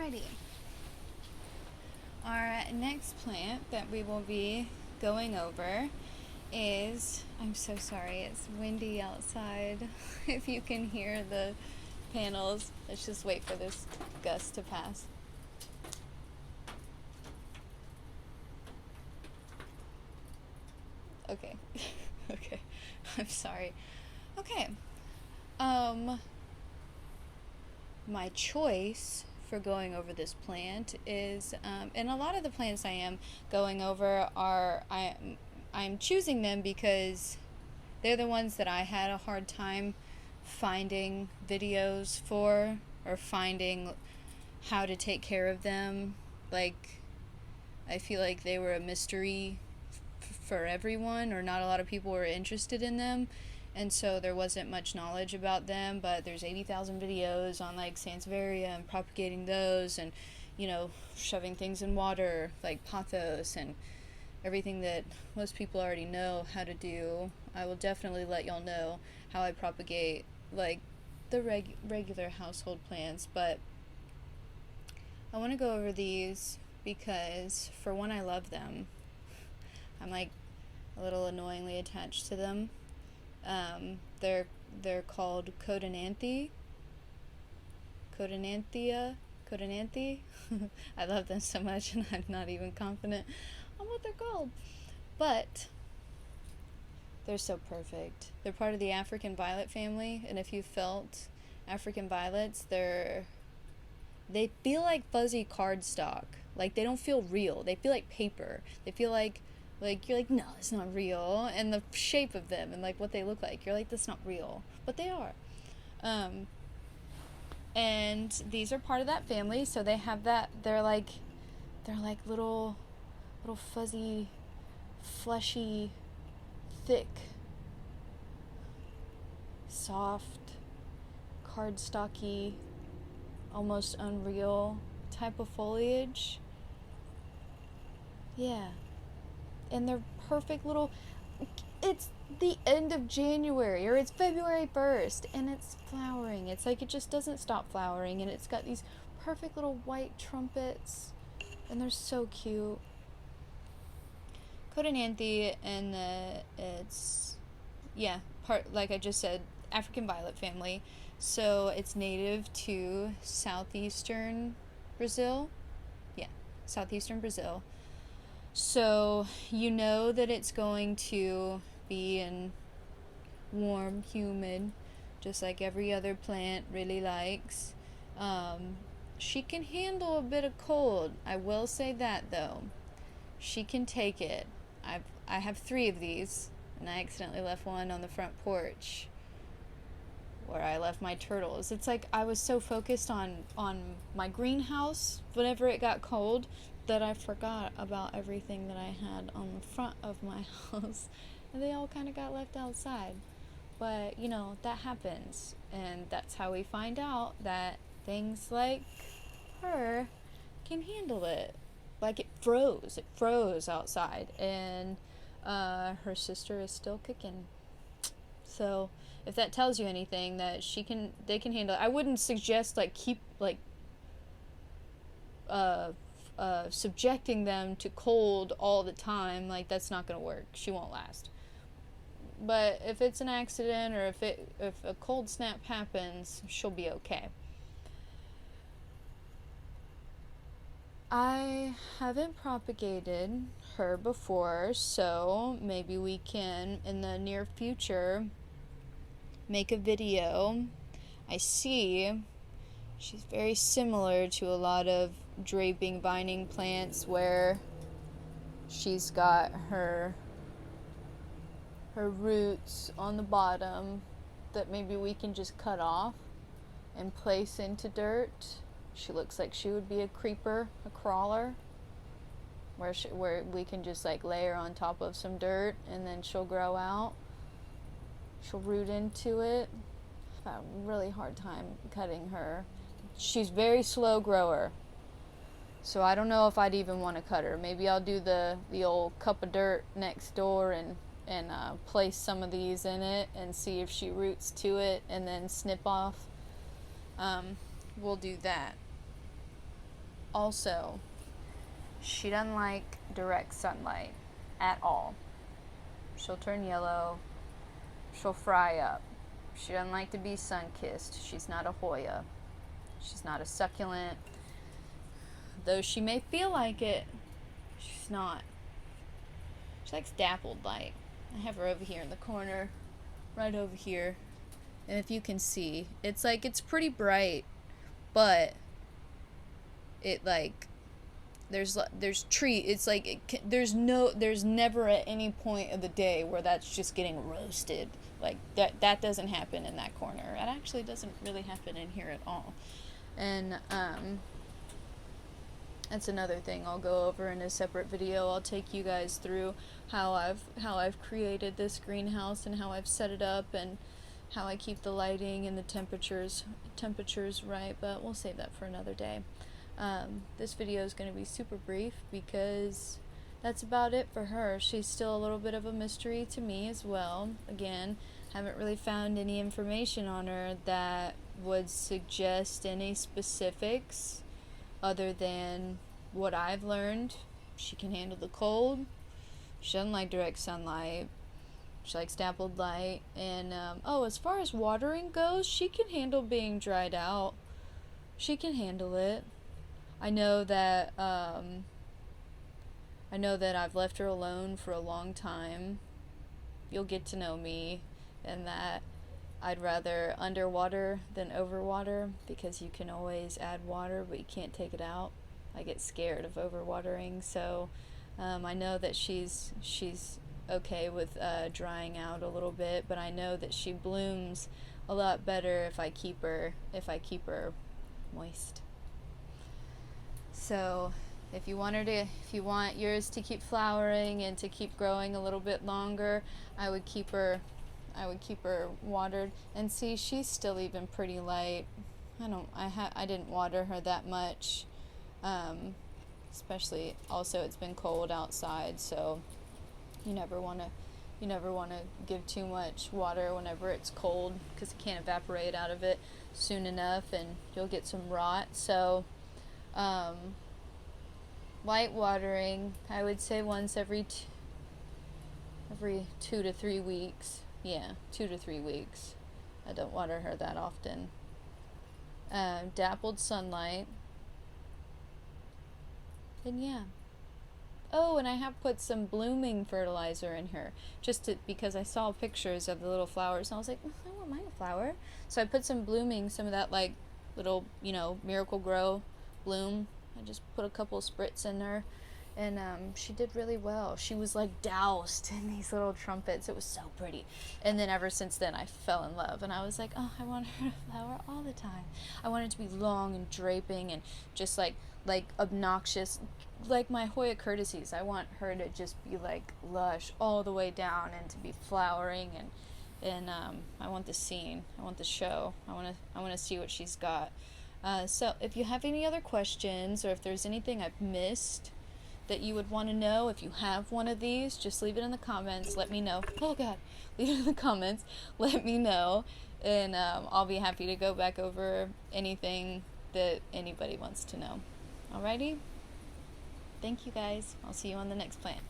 Alrighty. Our next plant that we will be going over is, I'm so sorry, it's windy outside. If you can hear the panels, let's just wait for this gust to pass. Okay. Okay. I'm sorry. Okay. My choice for going over this plant is, and a lot of the plants I am going over are, I'm choosing them because they're the ones that I had a hard time finding videos for, or finding how to take care of them. Like, I feel like they were a mystery for everyone, or not a lot of people were interested in them, and so there wasn't much knowledge about them. But there's 80,000 videos on like Sansevieria and propagating those, and shoving things in water like pothos and everything that most people already know how to do. I will definitely let y'all know how I propagate like the regular household plants, but I want to go over these because, for one, I love them. I'm like a little annoyingly attached to them. They're called Codonanthe. Codonanthe. I love them so much, and I'm not even confident on what they're called. But they're so perfect. They're part of the African violet family, and if you felt African violets, they feel like fuzzy cardstock. Like, they don't feel real. They feel like paper. They feel like you're like, no, it's not real. And the shape of them and like what they look like, you're like, that's not real. But they are. And these are part of that family, so they have that. They're like little fuzzy, fleshy, thick, soft, cardstocky, almost unreal type of foliage. Yeah. And they're perfect little, it's the end of January, or it's February 1st, and it's flowering. It's like it just doesn't stop flowering, and it's got these perfect little white trumpets, and they're so cute. Codonanthe, and it's, part, like I just said, African violet family. So it's native to southeastern Brazil. Yeah, southeastern Brazil. So you know that it's going to be in warm, humid, just like every other plant really likes. She can handle a bit of cold. I will say that, though. She can take it. I have 3 of these, and I accidentally left one on the front porch where I left my turtles. It's like I was so focused on my greenhouse whenever it got cold that I forgot about everything that I had on the front of my house, and they all kind of got left outside. But that happens, and that's how we find out that things like her can handle it. Like, it froze outside, and her sister is still kicking. So if that tells you anything, that they can handle it. I wouldn't suggest keep subjecting them to cold all the time. Like, that's not gonna work. She won't last. But if it's an accident, or if a cold snap happens, she'll be okay. I haven't propagated her before, so maybe we can, in the near future, make a video. I see she's very similar to a lot of draping vining plants, where she's got her roots on the bottom that maybe we can just cut off and place into dirt. She looks like she would be a creeper, a crawler, where we can just lay her on top of some dirt, and then she'll grow out. She'll root into it. I've had a really hard time cutting her. She's very slow grower, so I don't know if I'd even want to cut her. Maybe I'll do the old cup of dirt next door and place some of these in it and see if she roots to it, and then snip off. We'll do that. Also, she doesn't like direct sunlight at all. She'll turn yellow. She'll fry up. She doesn't like to be sun-kissed. She's not a Hoya. She's not a succulent. Though she may feel like it, she's not. She likes dappled light. I have her over here in the corner, right over here. And if you can see, it's like, it's pretty bright, but it like, there's tree, it's like, there's never at any point of the day where that's just getting roasted. Like, that doesn't happen in that corner. It actually doesn't really happen in here at all. And, that's another thing I'll go over in a separate video. I'll take you guys through how I've created this greenhouse and how I've set it up and how I keep the lighting and the temperatures right, but we'll save that for another day. This video is going to be super brief because that's about it for her. She's still a little bit of a mystery to me as well. Again, haven't really found any information on her that would suggest any specifics other than what I've learned. She can handle the cold. She doesn't like direct sunlight. She likes dappled light. And, as far as watering goes, she can handle being dried out. She can handle it. I know that I've left her alone for a long time. You'll get to know me, and that I'd rather underwater than overwater, because you can always add water, but you can't take it out. I get scared of overwatering, so I know that she's okay with drying out a little bit, but I know that she blooms a lot better if I keep her moist. So if you want yours to keep flowering and to keep growing a little bit longer, I would keep her watered. And see, she's still even pretty light. I didn't water her that much. Especially also it's been cold outside, so you never want to give too much water whenever it's cold, because it can't evaporate out of it soon enough and you'll get some rot. So light watering, I would say once every 2 to 3 weeks. Yeah, 2 to 3 weeks. I don't water her that often. Dappled sunlight. And yeah. Oh, and I have put some blooming fertilizer in her, because I saw pictures of the little flowers, and I was like, I want mine to flower. So I put some of that like little, Miracle Grow bloom. I just put a couple of spritz in her, and she did really well. She was like doused in these little trumpets. It was so pretty. And then ever since then I fell in love, and I was like, oh, I want her to flower all the time. I want it to be long and draping and just like obnoxious, like my Hoya courtesies. I want her to just be like lush all the way down and to be flowering, and I want the scene. I want the show. I want to see what she's got. So if you have any other questions, or if there's anything I've missed that you would want to know, if you have one of these, just leave it in the comments. Let me know. Oh God, leave it in the comments. Let me know, and I'll be happy to go back over anything that anybody wants to know. Alrighty? Thank you guys. I'll see you on the next plant.